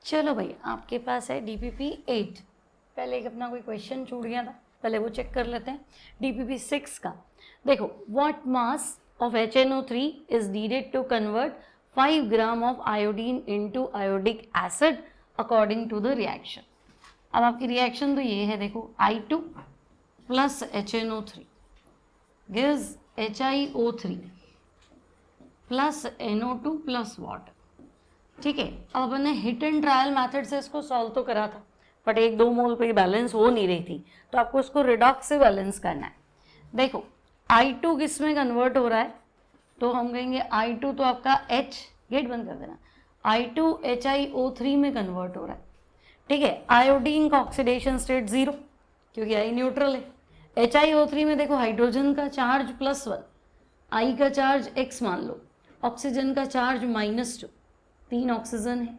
चलो भाई, आपके पास है DPP 8। पहले एक अपना कोई क्वेश्चन छूट गया था, पहले वो चेक कर लेते हैं। DPP 6 का देखो, what mass of HNO3 is needed to convert 5 gram of iodine into iodic acid according to the reaction. अब आपकी रिएक्शन तो ये है, देखो I2 plus HNO3 gives HiO3 plus NO2 plus water. ठीक है, अब अपन ने हिट एंड ट्रायल मेथड से इसको सॉल्व तो करा था, बट 1-2 मोल पे बैलेंस हो नहीं रही थी, तो आपको इसको रिडॉक्स से बैलेंस करना है। देखो I2 किस में कन्वर्ट हो रहा है, तो हम कहेंगे I2 तो आपका H, गेट बंद कर देना, I2 HiO3 में कन्वर्ट हो रहा है। ठीक है, आयोडीन का ऑक्सीडेशन स्टेट 0 क्योंकि I न्यूट्रल है। HiO3 में देखो हाइड्रोजन का चार्ज +1, I का चार्ज x मान लो, ऑक्सीजन का चार्ज -2, 3 ऑक्सीजन है,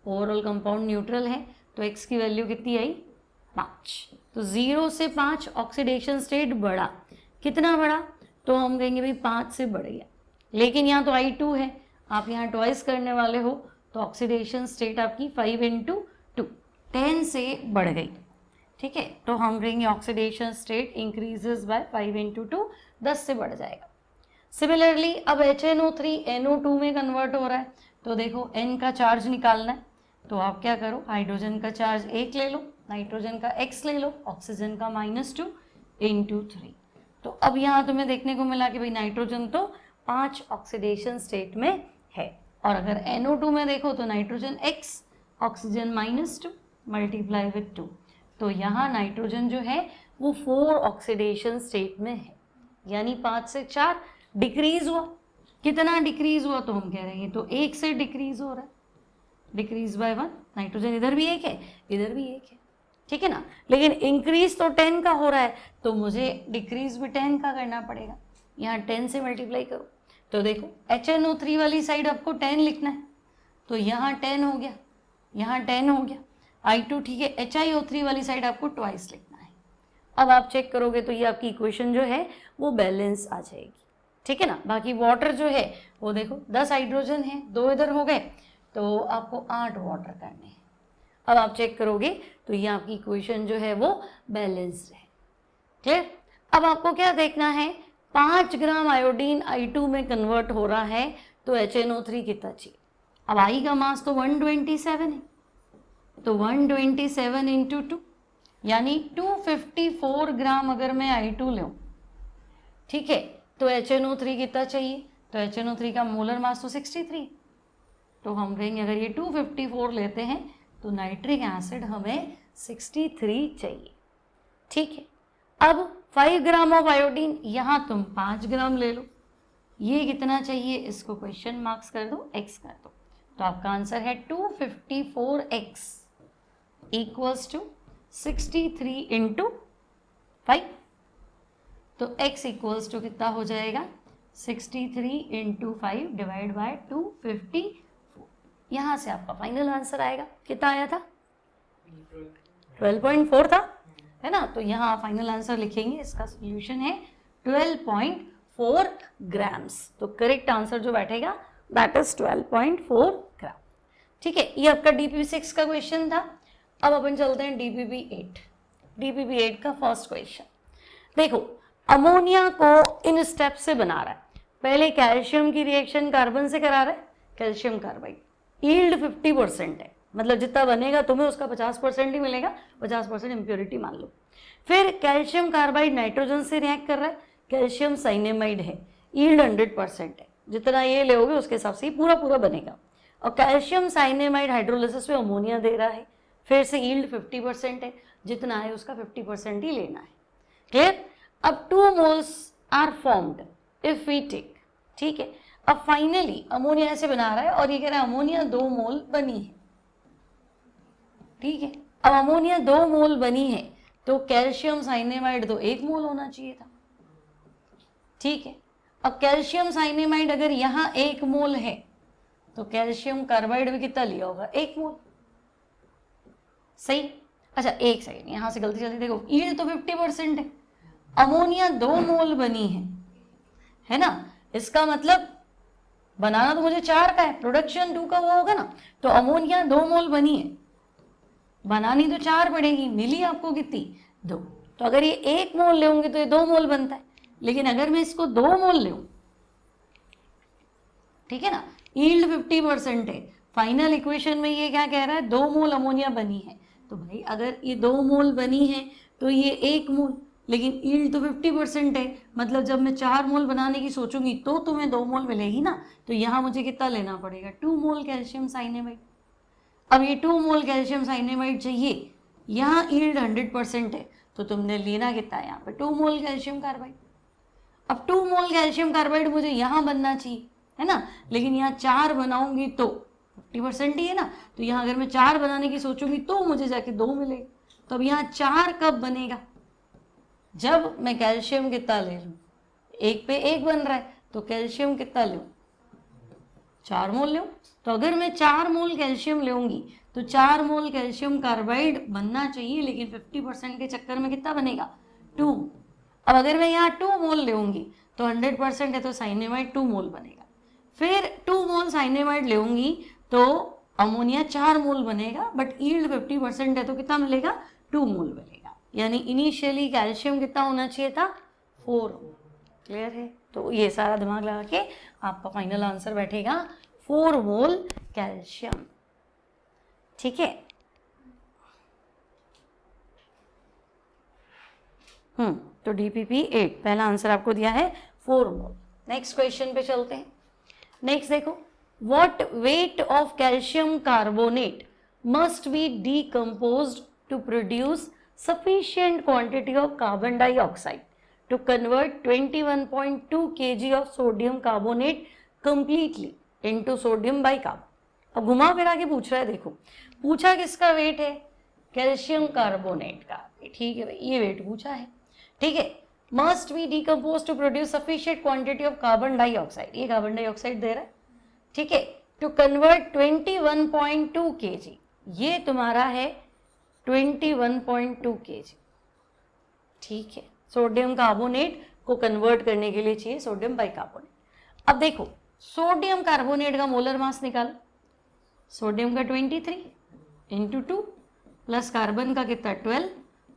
ओवरऑल कंपाउंड न्यूट्रल है, तो x की वैल्यू कितनी आई 5। तो 0 से 5 ऑक्सीडेशन स्टेट बढ़ा, कितना बढ़ा, तो हम कहेंगे भाई 5 से बढ़ गया। लेकिन यहाँ तो I2 है, आप यहाँ ट्वाइस करने वाले हो, तो ऑक्सीडेशन स्टेट आपकी 5 × 2 10 से बढ़ गई। ठीक है, तो हम कहेंगे ऑक्सीडेशन स्टेट इंक्रीजेस बाय 5 × 2 10 से बढ़ जाएगा। सिमिलरली अब HNO3 NO2 में कन्वर्ट हो रहा है, तो देखो N का चार्ज निकालना है, तो आप क्या करो, हाइड्रोजन का चार्ज 1 ले लो, नाइट्रोजन का x ले लो, ऑक्सीजन का -2 × 3। तो अब यहाँ तुम्हें देखने को मिला कि भाई नाइट्रोजन तो 5 ऑक्सीडेशन स्टेट में है, और अगर NO2 में देखो तो nitrogen x, oxygen -2 multiply with 2, तो यहाँ नाइट्रोजन जो है वो 4 ऑक्सीडेशन स्टेट में है, यानी 5 से 4 डिक्रीज हुआ। कितना डिक्रीज हुआ, तो हम कह रहे हैं तो 1 से डिक्रीज हो रहा है, डिक्रीज बाय 1। नाइट्रोजन इधर भी 1 है, इधर भी 1 है, ठीक है ना, लेकिन इंक्रीज तो 10 का हो रहा है, तो मुझे डिक्रीज भी 10 का करना पड़ेगा। यहाँ 10 से मल्टीप्लाई करो, तो देखो HNO3 वाली साइड आपको 10 लिखना है, तो यहाँ 10 हो गया, यहाँ 10 हो गया, I2 ठीक है, HiO3 वाली साइड आपको ट्वाइस लिखना है। अब आप चेक करोगे तो ये आपकी इक्वेशन जो है वो बैलेंस आ जाएगी, ठीक है ना। बाकी वाटर जो है वो देखो 10 हाइड्रोजन है, 2 इधर हो गए, तो आपको 8 वाटर करने हैं। अब आप चेक करोगे तो ये आपकी इक्वेशन जो है वो बैलेंस्ड है, क्लियर। अब आपको क्या देखना है, 5 ग्राम आयोडीन I2 में कन्वर्ट हो रहा है, तो HNO3 कितना चाहिए। अब I का मास तो 127 है, तो 127 × 2 यानी 254 ग्राम अगर मैं I2 लूँ, ठीक है, तो HNO3 कितना चाहिए, तो HNO3 का मोलर मास तो 63, तो हम कहेंगे अगर ये 254 लेते हैं तो नाइट्रिक एसिड हमें 63 चाहिए, ठीक है। अब 5 ग्राम ऑफ आयोडीन, यहाँ तुम 5 ग्राम ले लो, ये कितना चाहिए, इसको क्वेश्चन मार्क्स कर दो, x कर दो, तो आपका आंसर है 254x इक्वल्स टू 63 × 5, तो x इक्वल्स टू कितना हो जाएगा 63 × 5 डिवाइड बाय 254। यहाँ से आपका फाइनल आंसर आएगा, कितना आया था 12.4 था, है ना। तो यहाँ फाइनल आंसर लिखेंगे, इसका सोल्यूशन है 12.4 ग्राम्स, तो करेक्ट आंसर जो बैठेगा दैट इज 12.4 ग्राम, ठीक है। ये आपका DPP 6 का क्वेश्चन था। अब अपन चलते हैं DPP 8। DPP 8 का फर्स्ट क्वेश्चन देखो, अमोनिया को इन स्टेप से बना रहा है, पहले कैल्शियम की रिएक्शन कार्बन से करा रहा है, कैल्शियम कार्बाइड, यील्ड 50% है, मतलब जितना बनेगा तुम्हें उसका 50% ही मिलेगा, 50% इम्प्योरिटी मान लो। फिर कैल्शियम कार्बाइड नाइट्रोजन से रिएक्ट कर रहा है, कैल्शियम साइनेमाइड है, यील्ड 100% है, जितना ये लोगे उसके हिसाब से पूरा पूरा बनेगा। और कैल्शियम साइनेमाइड हाइड्रोलिसिस में अमोनिया दे रहा है, फिर से यील्ड 50% है, जितना है उसका 50% ही लेना है, क्लियर। अब 2 moles are formed if we take, ठीक है। अब फाइनली अमोनिया ऐसे बना रहा है और ये कह रहा है अमोनिया 2 मोल बनी है, ठीक है। अब अमोनिया 2 मोल बनी है, तो कैल्शियम साइनेमाइड तो 1 मोल होना चाहिए था, ठीक है। अब कैल्शियम साइनेमाइड अगर यहाँ 1 मोल है, तो कैल्शियम कार्बाइड भी कितना लिया होगा 1 मोल, सही। अच्छा एक सेकेंड, यहाँ से गलती जल्दी देखो, यील्ड तो 50% है, अमोनिया 2 मोल बनी है ना, इसका मतलब बनाना तो मुझे 4 का है, प्रोडक्शन 2 का वो होगा ना। तो अमोनिया 2 मोल बनी है, बनानी तो 4 पड़ेगी, मिली आपको कितनी 2। तो अगर ये 1 मोल लेंगे तो ये 2 मोल बनता है, लेकिन अगर मैं इसको 2 मोल लूँ, ठीक है ना, यील्ड 50% है, फाइनल इक्वेशन में ये क्या कह रहा है 2 मोल अमोनिया बनी है। तो भाई अगर ये 2 मोल बनी है तो ये 1 मोल, लेकिन यील्ड तो 50% है, मतलब जब मैं 4 मोल बनाने की सोचूंगी तो तुम्हें 2 मोल मिलेगी ना। तो यहाँ मुझे कितना लेना पड़ेगा 2 मोल कैल्शियम साइनेमाइड। अब ये 2 मोल कैल्शियम साइनेमाइड चाहिए, यहाँ यील्ड 100% है, तो तुमने लेना कितना है यहाँ पे 2 मोल कैल्शियम कार्बाइड। अब 2 मोल कैल्शियम कार्बाइड मुझे यहाँ बनना चाहिए, है ना, लेकिन यहाँ 4 बनाऊंगी तो 50% ही है ना। तो यहाँ अगर मैं 4 बनाने की सोचूंगी तो मुझे जाके 2 मिलेगा। तो अब यहाँ 4 कब बनेगा, जब मैं कैल्शियम कितना ले लूँ, 1 पे 1 बन रहा है, तो कैल्शियम कितना लूँ 4 मोल लूँ। तो अगर मैं 4 मोल कैल्शियम लूँगी तो 4 मोल कैल्शियम कार्बाइड बनना चाहिए, लेकिन 50% के चक्कर में कितना बनेगा 2। अब अगर मैं यहाँ 2 मोल लूँगी तो 100% है, तो साइनेमाइड 2 मोल बनेगा। फिर 2 मोल साइनेमाइड लूँगी तो अमोनिया 4 मोल बनेगा, बट यील्ड 50% है, तो कितना मिलेगा 2 मोल मिलेगा। यानी इनिशियली कैल्शियम कितना होना चाहिए था 4। क्लियर है। तो ये सारा दिमाग लगा के आपका फाइनल आंसर बैठेगा 4 मोल कैल्शियम। ठीक है। तो DPP8 पहला आंसर आपको दिया है 4 मोल। नेक्स्ट क्वेश्चन पे चलते हैं। नेक्स्ट देखो, what weight of calcium carbonate must be decomposed to produce sufficient quantity of carbon dioxide to convert 21.2 kg of sodium carbonate completely into sodium bicarbonate। अब घुमा फिरा के पूछ रहा है, देखो पूछा किसका वेट है, कैल्शियम कार्बोनेट का। ठीक है भाई, ये वेट पूछा है। ठीक है, must be decompose to produce sufficient quantity of carbon dioxide, ये कार्बन डाइऑक्साइड दे रहा है। ठीक है, टू कन्वर्ट 21.2 kg, ये तुम्हारा है 21.2 kg। ठीक है, सोडियम कार्बोनेट को कन्वर्ट करने के लिए चाहिए सोडियम बाइकार्बोनेट। अब देखो सोडियम कार्बोनेट का मोलर मास निकालो, सोडियम का 23 इंटू 2 प्लस कार्बन का कितना 12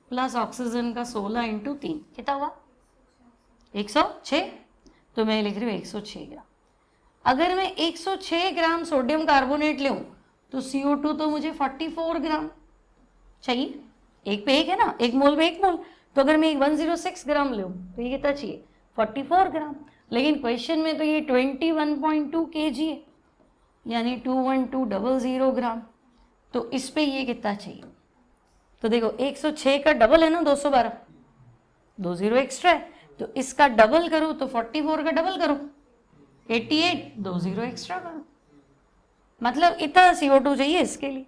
प्लस ऑक्सीजन का 16 इंटू 3 कितना हुआ 106। तो मैं लिख रही हूँ 106 ग्राम। अगर मैं 106 ग्राम सोडियम कार्बोनेट लूँ तो CO2 तो मुझे 44 ग्राम चाहिए, 1 पे 1 है ना, 1 मोल पे 1 मोल। तो अगर मैं 106 ग्राम लूँ तो ये कितना चाहिए 44 ग्राम। लेकिन क्वेश्चन में तो ये 21.2 kg है, यानी 21200 ग्राम। तो इस पे ये कितना चाहिए, तो देखो 106 का डबल है ना 212, 20 एक्स्ट्रा है, तो इसका डबल करो तो 44 का डबल करो 88, 20 एक्स्ट्रा करो, मतलब इतना CO2 चाहिए इसके लिए।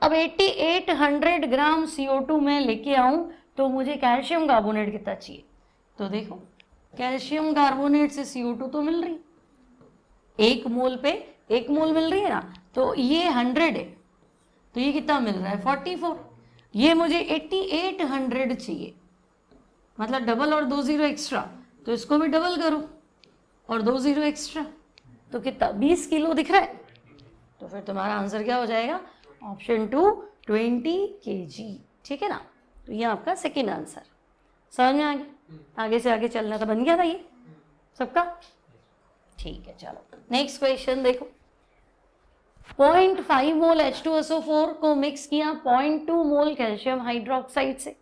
अब 8800 ग्राम CO2 मैं लेके आऊं तो मुझे कैल्शियम कार्बोनेट कितना चाहिए। तो देखो कैल्शियम कार्बोनेट से CO2 तो मिल रही, 1 मोल पे 1 मोल मिल रही है ना, तो ये 100 है, तो ये कितना मिल रहा है 44। ये मुझे 8800 चाहिए, मतलब डबल और 20 एक्स्ट्रा, तो इसको भी डबल करो और 20 एक्स्ट्रा, तो कितना 20 किलो दिख रहा है। तो फिर तुम्हारा आंसर क्या हो जाएगा ऑप्शन 2 20 kg। ठीक है ना, तो ये आपका सेकेंड आंसर। समझ में आ गया, आगे से आगे चलना तो बन गया था ये सबका। ठीक है, चलो नेक्स्ट क्वेश्चन देखो। 0.5 मोल H2SO4 को मिक्स किया 0.2 मोल कैल्शियम हाइड्रोक्साइड से।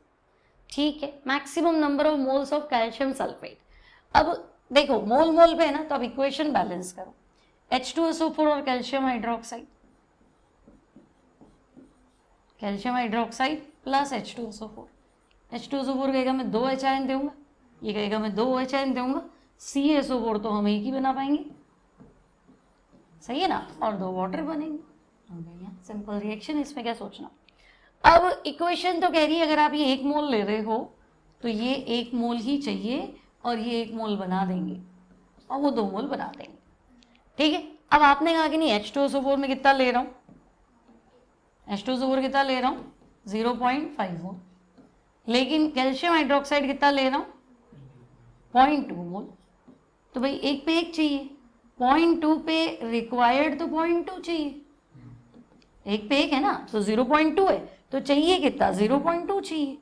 ठीक है, maximum number of moles of calcium sulphate. अब देखो मोल मोल पे है ना, तो अब इक्वेशन बैलेंस करो, H2SO4 और calcium hydroxide, calcium hydroxide plus H2SO4। H2SO4 कहेगा मैं 2 H आयन दूंगा, ये कहेगा मैं 2 H आयन दूंगा, CaSO4 तो हम एक ही बना पाएंगे, सही है ना, और 2 वाटर बनेंगे। सिंपल रिएक्शन, इसमें क्या सोचना। अब इक्वेशन तो कह रही है अगर आप ये 1 मोल ले रहे हो तो ये 1 मोल ही चाहिए और ये 1 मोल बना देंगे और वो 2 मोल बना देंगे। ठीक है, अब आपने कहा कि नहीं H2SO4 में कितना ले रहा हूँ, H2SO4 कितना ले रहा हूँ 0.5 मोल, लेकिन कैल्शियम हाइड्रोक्साइड कितना ले रहा हूँ 0.2 मोल। तो भाई 1 पे 1 चाहिए, 0.2 पे रिक्वायर्ड तो 0.2 चाहिए, एक पे एक है ना, तो 0.2 है तो चाहिए कितना, 0.2 चाहिए,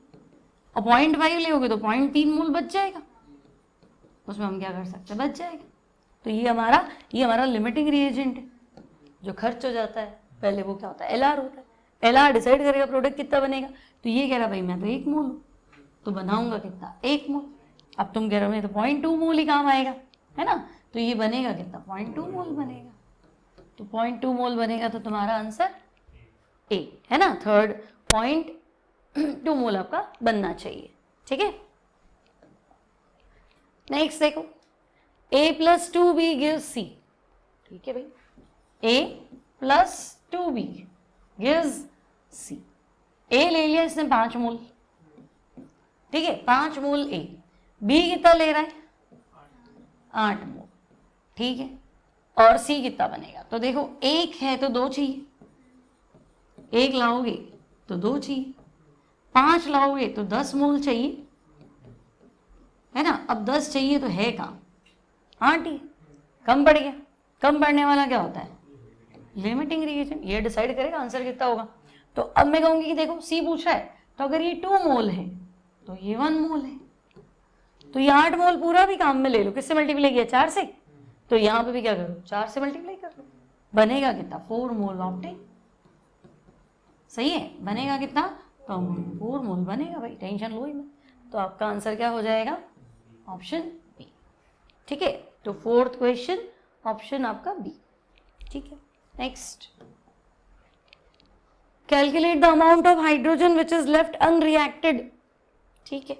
और 0.5 लोगे तो 0.3 मोल बच जाएगा, उसमें हम क्या कर सकते हैं, बच जाएगा। तो ये हमारा लिमिटिंग रिएजेंट है जो खर्च हो जाता है, पहले वो क्या होता है, एलआर होता है, एलआर डिसाइड करेगा प्रोडक्ट कितना बनेगा। तो ये कह रहा भाई मैं तो 1 मोल हूँ तो बनाऊंगा कितना, 1 मोल। अब तुम कह रहे हो मैं तो 0.2 मोल ही काम आएगा, है ना, तो ये बनेगा कितना, 0.2 मोल बनेगा। तो 0.2 मोल बनेगा तो तुम्हारा आंसर ए है ना, थर्ड 0.2 मोल आपका बनना चाहिए, ठीक है। नेक्स्ट देखो, a plus 2b gives c, ठीक है भाई, a plus 2b gives c। a ले लिया इसने 5 मोल, ठीक है, 5 मोल a, b कितना ले रहा है 8 मोल, ठीक है, और c कितना बनेगा, तो देखो 1 है तो 2 चाहिए, 1 लाओगे तो 2 चाहिए, 5 लाओगे तो 10 मोल चाहिए, है ना। अब 10 चाहिए तो है कहाँ, 8 ही, कम पड़ गया, कम पड़ने वाला क्या होता है, लिमिटिंग रिएजेंट, ये डिसाइड करेगा आंसर कितना होगा। तो अब मैं कहूंगी कि देखो सी पूछ रहा है, तो अगर ये 2 मोल है तो ये 1 मोल है, तो ये 8 मोल पूरा भी काम में ले लो, किससे मल्टीप्लाई किया, 4 से, तो यहाँ पे भी क्या करो, 4 से मल्टीप्लाई कर लो, बनेगा कितना, 4 मोल ऑक्टेन, सही है, बनेगा कितना, तो 4 मोल बनेगा भाई, टेंशन लो ही मत। तो आपका आंसर क्या हो जाएगा, ऑप्शन बी, ठीक है। तो फोर्थ क्वेश्चन ऑप्शन आपका बी, ठीक है। Next, calculate the amount of hydrogen which is left unreacted, ठीक है,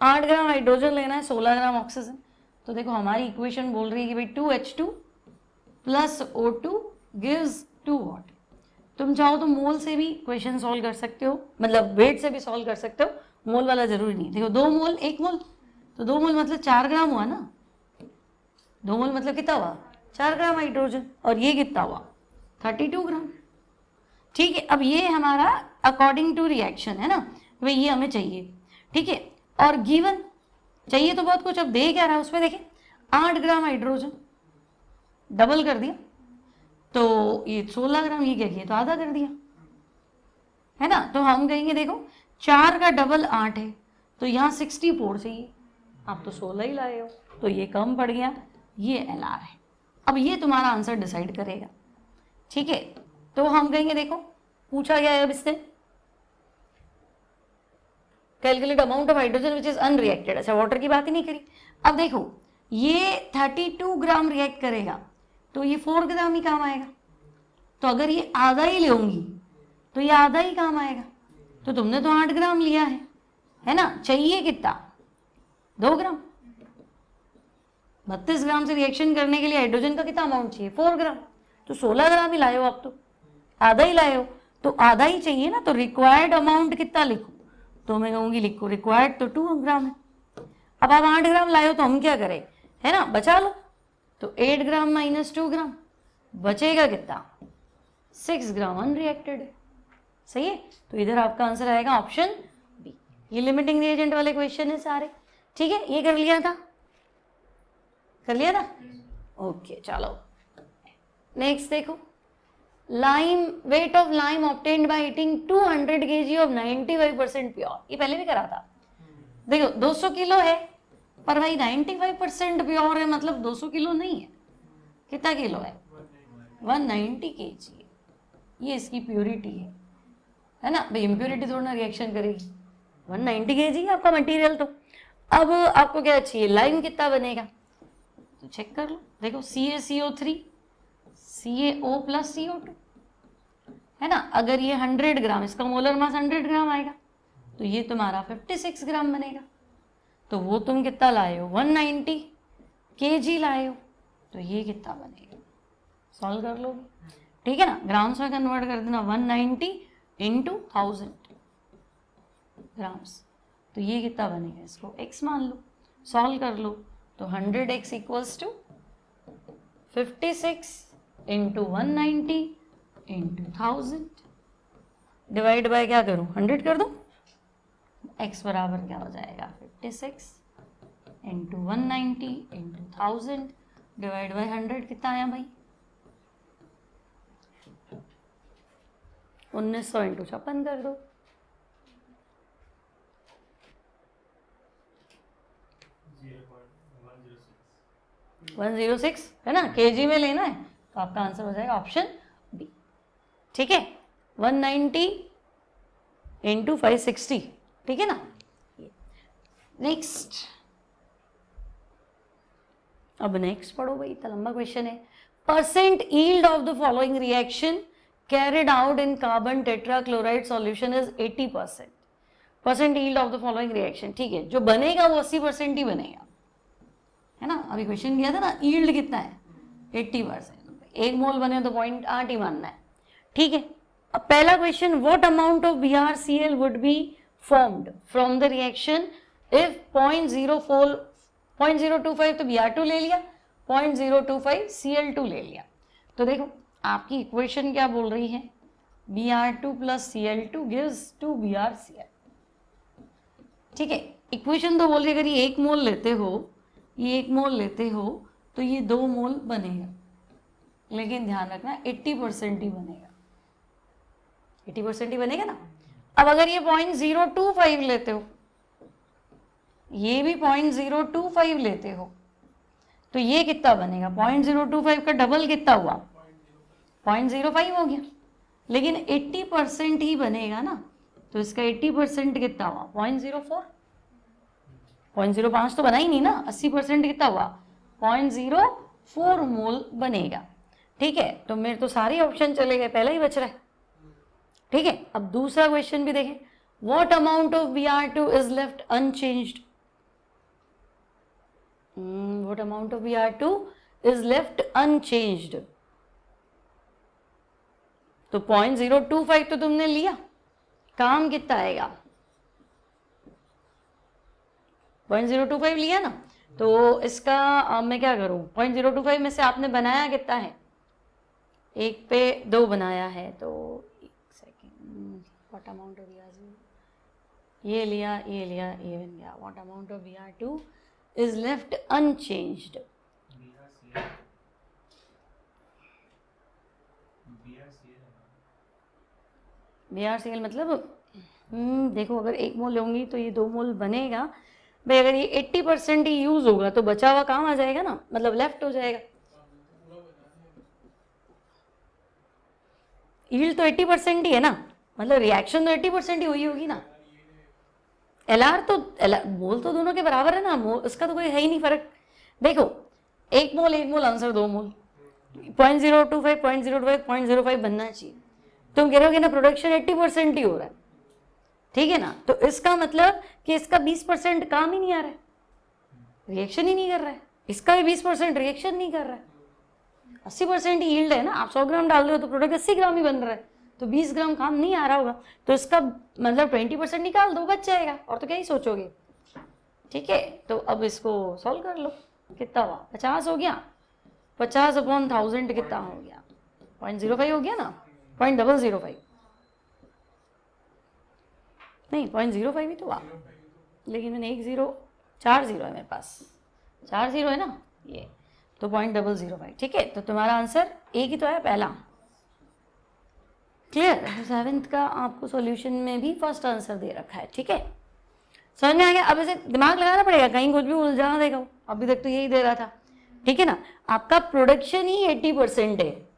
8 ग्राम हाइड्रोजन लेना है, 16 ग्राम ऑक्सीजन। तो देखो हमारी इक्वेशन बोल रही है कि भाई 2H2 plus O2 gives 2 water. तुम चाहो तो मोल से भी क्वेश्चन सॉल्व कर सकते हो, मतलब वेट से भी सॉल्व कर सकते हो, मोल वाला जरूरी नहीं। देखो 2 मोल 1 मोल, तो 2 मोल मतलब 4 ग्राम हुआ ना, 2 मोल मतलब कितना हुआ, 4 ग्राम हाइड्रोजन, और ये कितना हुआ 32 ग्राम, ठीक है। अब ये हमारा अकॉर्डिंग टू रिएक्शन है ना, भाई ये हमें चाहिए, ठीक है, और गिवन चाहिए तो बहुत कुछ, अब दे क्या रहा है उसमें, देखिए 8 ग्राम हाइड्रोजन डबल कर दिया तो ये 16 ग्राम, ये क्या किया तो आधा कर दिया, है ना। तो हम कहेंगे देखो 4 का डबल 8 है, तो यहाँ 64 चाहिए, आप तो 16 ही लाए हो, तो ये कम पड़ गया, ये एलआर है। अब ये तुम्हारा आंसर डिसाइड करेगा, ठीक है। तो हम कहेंगे देखो पूछा गया है अब इससे, calculate amount of hydrogen which is unreacted, अच्छा वाटर की बात ही नहीं करी। अब देखो ये 32 ग्राम रिएक्ट करेगा तो ये 4 ग्राम ही काम आएगा, तो अगर ये आधा ही लेंगी तो ये आधा ही काम आएगा, तो तुमने तो 8 ग्राम लिया है ना, चाहिए कितना 2 ग्राम, 32 ग्राम से रिएक्शन करने के लिए हाइड्रोजन का कितना अमाउंट चाहिए 4 ग्राम, तो 16 ग्राम ही लाए हो आप, तो आधा ही लाए हो, तो आधा ही चाहिए ना, तो रिक्वायर्ड अमाउंट कितना लिखो, तो मैं कहूँगी लिखो रिक्वायर्ड तो 2 ग्राम है। अब आप 8 ग्राम लाए हो तो हम क्या करें, है ना, बचा लो, तो 8 ग्राम माइनस 2 ग्राम बचेगा कितना 6 ग्राम अनरिएक्टेड है, सही है। तो इधर आपका आंसर आएगा ऑप्शन बी। ये लिमिटिंग रिएजेंट वाले क्वेश्चन है सारे, ठीक है, ये कर लिया था, कर लिया था, ओके। चलो नेक्स्ट देखो, lime, weight of lime obtained by heating 200 kg of 95% pure, ये पहले भी करा था। देखो 200 किलो है पर भाई 95% प्योर है, मतलब 200 किलो नहीं है, कितना किलो है 190 kg, ये इसकी प्योरिटी है ना भाई, इम्प्योरिटी थोड़ा ना रिएक्शन करेगी, 190 kg आपका मटेरियल। तो अब आपको क्या चाहिए, लाइम कितना बनेगा, तो चेक कर लो, देखो CaCO3 CaO प्लस CO2, है ना। अगर ये 100 ग्राम, इसका मोलर मास 100 ग्राम आएगा, तो ये तुम्हारा 56 ग्राम बनेगा, तो वो तुम कितना लाए हो 190 kg लाए हो, तो ये कितना बनेगा, सॉल्व कर लोगे, ठीक है ना, ग्राम्स में कन्वर्ट कर देना, 190 इंटू 1000 ग्राम्स, तो ये कितना बनेगा, इसको x मान लो, सॉल्व कर लो, तो 100x equals to 56 into 190 into 1000 divide by क्या करूँ 100 कर दूँ, x बराबर क्या हो जाएगा 56 इंटू 190 इंटू 1000 डिवाइड बाय 100 कितना आया भाई? 1900 इंटू 56 कर दो। 106 है ना, केजी में लेना है तो आपका आंसर हो जाएगा ऑप्शन बी। ठीक है, 190 इंटू 560, ठीक है ना। नेक्स्ट, अब नेक्स्ट पढ़ो भाई, इतना लंबा क्वेश्चन है। Percent yield of the following reaction carried out in carbon tetrachloride solution is 80%। Percent yield of the following reaction, ठीक है, जो बनेगा वो 80% ही बनेगा, है ना। अभी क्वेश्चन किया था ना, यील्ड कितना है? 80%। 1 मोल बने तो 0.8 ही मानना है, ठीक है। अब पहला question, what amount of BrCl would be formed from the reaction if 0.025 तो Br2 ले लिया, 0.025 Cl2 ले लिया। तो देखो आपकी इक्वेशन क्या बोल रही है, Br2 plus Cl2 gives 2 BrCl, ठीक है। इक्वेशन तो बोल रही है अगर ये 1 मोल लेते हो, ये 1 मोल लेते हो तो ये 2 मोल बनेगा, लेकिन ध्यान रखना 80% ही बनेगा, 80% ही बनेगा ना। अब अगर ये 0.025 लेते हो, ये भी 0.025 लेते हो, तो ये कितना बनेगा? 0.025 का डबल कितना हुआ? 0.05 हो गया, लेकिन 80% ही बनेगा ना, तो इसका 80% कितना हुआ? 0.04। 0.05 तो बना ही नहीं ना, 80% कितना हुआ? 0.04 मोल बनेगा, ठीक है। तो मेरे तो सारे ऑप्शन चले गए, पहला ही बच रहा है, ठीक है। अब दूसरा क्वेश्चन भी देखें, what amount of Br2 is left unchanged. What amount of Br2 is left unchanged, तो 0.025 तो तुमने लिया, काम कितना आएगा? 0.025 लिया ना, तो इसका मैं क्या करूं? 0.025 में से आपने बनाया कितना है? 1 पे 2 बनाया है, तो एक सेकेंड, व्हाट अमाउंट ऑफ ये लिया, ये लिया, ये बन गया। What amount of Br2 is left unchanged. BrCl मतलब देखो अगर 1 मोल लूंगी तो ये 2 मोल बनेगा भाई। अगर ये 80% ही यूज होगा तो बचा हुआ काम आ जाएगा ना, मतलब लेफ्ट हो जाएगा। यील्ड तो 80% ही है ना, मतलब रिएक्शन तो 80% ही हुई होगी ना। LR तो मोल तो दोनों के बराबर है ना, मोल उसका तो कोई है ही नहीं फर्क। देखो 1 मोल 1 मोल आंसर 2 मोल, 0.025 0.025 0.05 बनना चाहिए। तुम कह रहे हो कि ना प्रोडक्शन 80% ही हो रहा है, ठीक है ना, तो इसका मतलब कि इसका 20% काम ही नहीं आ रहा है, रिएक्शन ही नहीं कर रहा है। इसका भी 20% रिएक्शन नहीं कर रहा है, 80% ही यील्ड है ना। आप 100 ग्राम डाल रहे हो तो प्रोडक्ट 80 ग्राम ही बन रहा है, तो 20 ग्राम काम नहीं आ रहा होगा, तो इसका मतलब 20% निकाल दो, बच जाएगा, और तो क्या ही सोचोगे, ठीक है। तो अब इसको सॉल्व कर लो, कितना हुआ? 50 हो गया, 50/1000 कितना हो गया? 0.05 हो गया ना, 0.005 नहीं 0.05 ही तो हुआ, लेकिन मैंने 4 0 है मेरे पास, 4 0 है ना ये, तो 0.005, ठीक है। तो तुम्हारा आंसर एक ही तो है, पहला। क्लियर? 7th का आपको सॉल्यूशन में भी फर्स्ट आंसर दे रखा है, ठीक है, समझ में आ गया। अब इसे दिमाग लगाना पड़ेगा, कहीं कुछ भी उलझा देगा, अभी तक तो यही दे रहा था, ठीक है ना। आपका प्रोडक्शन ही 80% है,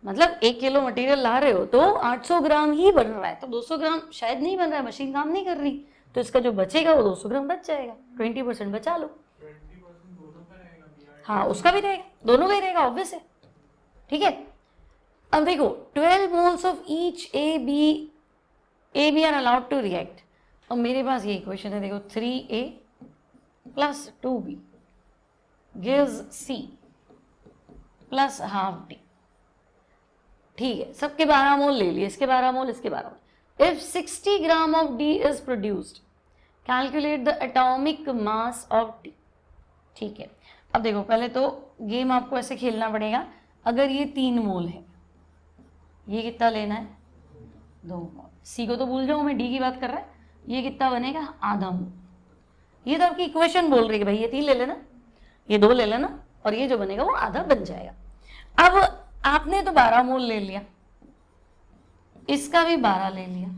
मतलब 1 किलो मटेरियल ला रहे हो तो 800 ग्राम ही बन रहा है, तो 200 ग्राम शायद नहीं बन रहा है, मशीन काम नहीं कर रही, तो इसका जो बचेगा वो 200 ग्राम बच जाएगा, 20% बचा लो। हाँ उसका भी रहेगा, दोनों का ही रहेगा, ऑब्वियस है, ठीक है। अब देखो 12 moles of each A B are allowed to react. अब मेरे पास ये इक्वेशन है, देखो 3A + 2B gives C + ½ D, ठीक है। सबके 12 मोल ले लिए, इसके 12 मोल, इसके 12 mole. If 60 gram of D is produced, calculate the atomic mass of D, ठीक है। अब देखो पहले तो गेम आपको ऐसे खेलना पड़ेगा, अगर ये 3 मोल है, ये कितना लेना है? 2 मोल। सी को तो भूल जाओ, मैं डी की बात कर रहा है, ये कितना बनेगा? ½ मोल। ये तो आपकी इक्वेशन बोल रही है भाई ये 3 ले लेना, ये 2 ले लेना, और ये जो बनेगा वो आधा बन जाएगा। अब आपने तो 12 मोल ले लिया, इसका भी 12 ले लिया,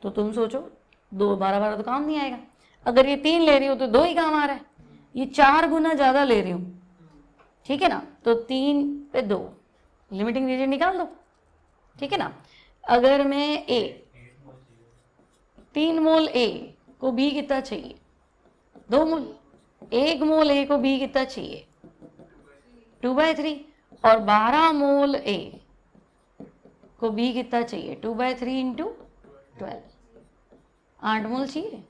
तो तुम सोचो 12 तो काम नहीं आएगा। अगर ये 3 ले रही हो तो 2 ही काम आ रहा है, ये 4 गुना ज्यादा ले रही हूं, ठीक है ना, तो 3 पे 2, लिमिटिंग रीजन निकाल दो, ठीक है ना। अगर मैं ए 3 मोल ए को बी कितना चाहिए, 2 मोल, 1 मोल ए को बी कितना चाहिए, 2/3, और 12 मोल ए को बी कितना चाहिए, 2/3 इंटू 12, 8 मोल चाहिए,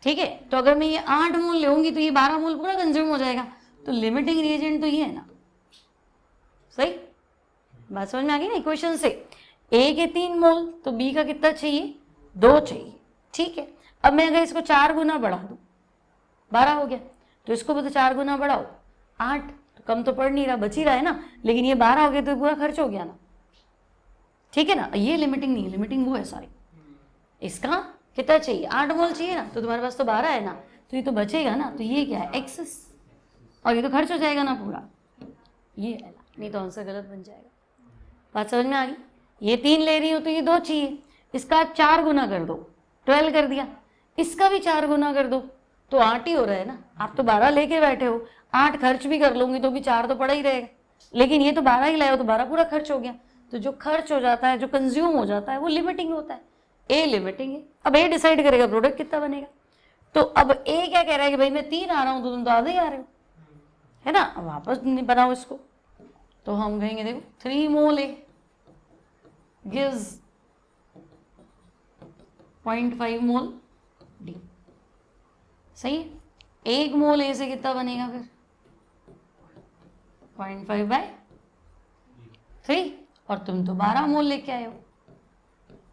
ठीक है। तो अगर मैं ये 8 मोल लूंगी तो ये 12 मोल पूरा कंज्यूम हो जाएगा, तो लिमिटिंग रिएजेंट तो ये है ना, सही बात समझ में आ गई ना इक्वेशन से। ए के 3 मोल तो बी का कितना चाहिए, 2 चाहिए, ठीक है। अब मैं अगर इसको 4 गुना बढ़ा दूं, 12 हो गया, तो इसको भी तो 4 गुना बढ़ाओ, 8, तो कम तो पड़ नहीं रहा, बच ही रहा है ना, लेकिन ये 12 हो गया तो पूरा खर्च हो गया ना, ठीक है ना। ये लिमिटिंग नहीं है, लिमिटिंग वो है सॉरी, इसका कितना चाहिए, 8 मोल चाहिए ना, तो तुम्हारे पास तो 12 है ना, तो ये तो बचेगा ना, तो ये क्या है, एक्सेस, और ये तो खर्च हो जाएगा ना पूरा, ये है ना, नहीं तो आंसर गलत बन जाएगा। बात समझ में आ गई। ये 3 ले रही हो तो ये 2 चाहिए, इसका 4 गुना कर दो, 12 कर दिया, इसका भी 4 गुना कर दो, तो 8 ही हो रहा है ना। आप तो 12 लेके बैठे हो, 8 खर्च भी कर लूंगी तो भी 4 तो पड़ा ही रहेगा, लेकिन ये तो 12 ही लाए हो तो 12 पूरा खर्च हो गया। तो जो खर्च हो जाता है, जो कंज्यूम हो जाता है, वो लिमिटिंग होता है, ए लिमिटिंग है। अब ए डिसाइड करेगा प्रोडक्ट कितना बनेगा। तो अब ए क्या कह रहा है कि भाई मैं 3 आ रहा हूं तो तुम तो आधे ही आ रहे हो, है ना, वापस बनाओ इसको, तो हम कहेंगे देखो 3 मोल ए gives 0.5 मोल डी, सही है। 1 मोल ए से कितना बनेगा फिर, 0.5/3, और तुम तो 12 मोल लेके आए हो,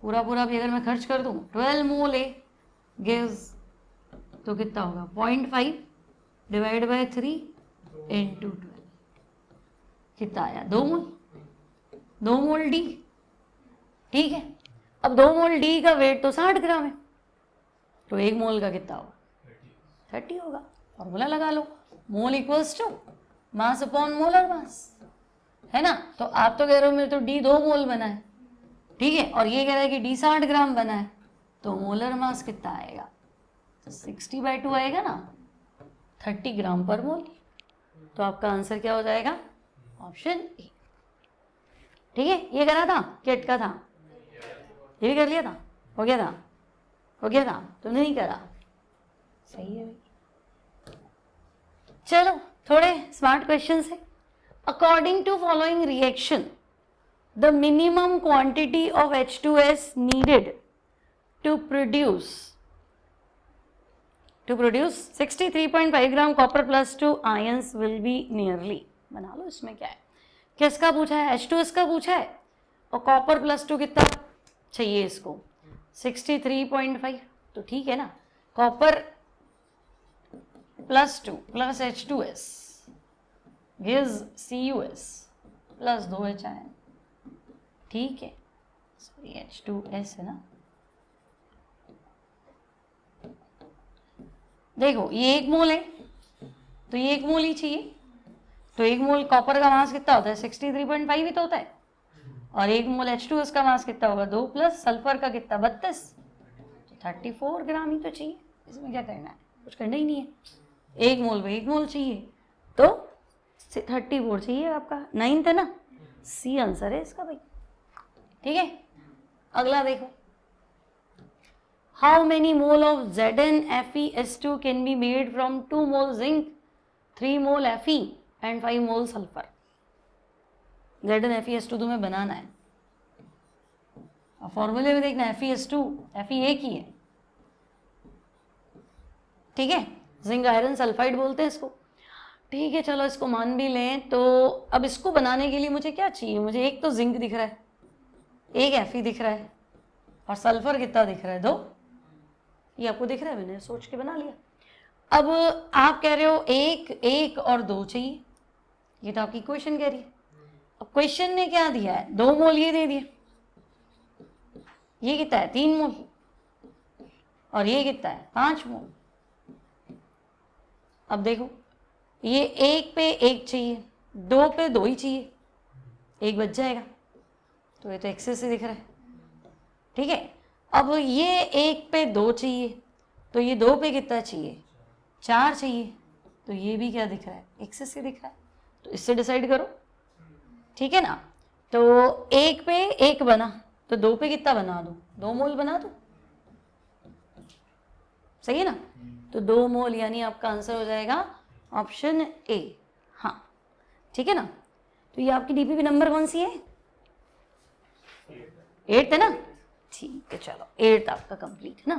पूरा पूरा भी अगर मैं खर्च कर दूं, 12 मोल ए gives, तो कितना होगा 0.5 डिवाइड बाय 3 इंटू 12, कितना आया 2 मोल, 2 मोल डी, ठीक है। अब 2 मोल डी का वेट तो 60 ग्राम है, तो 1 मोल का कितना होगा, 30 होगा। फॉर्मूला लगा लो, mole equals to mass upon molar mass, है ना। तो आप तो कह रहे हो मेरे तो डी 2 मोल बना है, ठीक है, और ये कह रहा है कि डी 60 ग्राम बना है, तो मोलर मास कितना आएगा, तो 60/2 आएगा ना, 30 ग्राम पर मोल। तो आपका आंसर क्या हो जाएगा, ऑप्शन ए, ठीक है। ये करा था कि अटका था, ये भी कर लिया था, हो गया था, हो गया था, तुमने नहीं करा, सही है भाई। चलो थोड़े स्मार्ट क्वेश्चन है। According to following reaction the minimum quantity of H2S needed to produce 63.5 gram copper plus 2 ions will be nearly, बना लो। इसमें क्या है, किसका पूछा है, H2S का पूछा है, और कॉपर प्लस 2 कितना चाहिए इसको, 63.5, तो ठीक है ना। Copper plus 2 plus H2S gives CuS plus 2H ion, ठीक है, सॉरी H2S है ना। देखो ये 1 मोल है, तो ये 1 मोल ही चाहिए, तो 1 मोल कॉपर का मास कितना होता है, 63.5 ही तो होता है, और 1 मोल H2S का मास कितना होगा, 2 प्लस सल्फर का कितना 32, तो 34 ग्राम ही तो चाहिए। इसमें क्या करना है, कुछ करना ही नहीं है, 1 मोल में 1 मोल चाहिए, तो 34 चाहिए आपका, 9th है ना, सी आंसर है इसका भाई, ठीक है। अगला देखो, how many mole of ZnFeS2 can be made from 2 mole zinc, 3 mole Fe and 5 mole sulphur. ZnFeS2 तुम्हें बनाना है, और फॉर्मूले में देखना FeS2 Fe एक ही है, ठीक है, जिंक आयरन सल्फाइड बोलते हैं इसको, ठीक है। चलो इसको मान भी लें, तो अब इसको बनाने के लिए मुझे क्या चाहिए, मुझे एक तो जिंक दिख रहा है, एक Fe दिख रहा है, और सल्फर कितना दिख रहा है, 2, ये आपको दिख रहा है, मैंने सोच के बना लिया। अब आप कह रहे हो एक और 2 चाहिए, ये तो आपकी क्वेश्चन कह रही है। अब क्वेश्चन ने क्या दिया है, 2 मोल ये दे दिए, ये कितना है 3 मोल, और ये कितना है 5 मोल, अब देखो ये 1 पे 1 चाहिए, 2 पे 2 ही चाहिए, 1 बच जाएगा, तो ये तो एक्सेस से दिख रहा है, ठीक है। अब ये 1 पे 2 चाहिए, तो ये 2 पे कितना चाहिए, 4 चाहिए, तो ये भी क्या दिख रहा है, एक्सेस से दिख रहा है, तो इससे डिसाइड करो, ठीक है ना। तो 1 पे 1 बना, तो 2 पे कितना बना दूँ, 2 मोल बना दूँ, सही है ना। तो 2 मोल यानी आपका आंसर हो जाएगा ऑप्शन ए। हाँ ठीक है ना। तो ये आपकी डीपीपी नंबर कौन सी है, 8 है ना, ठीक है, चलो 8 आपका कंप्लीट है ना।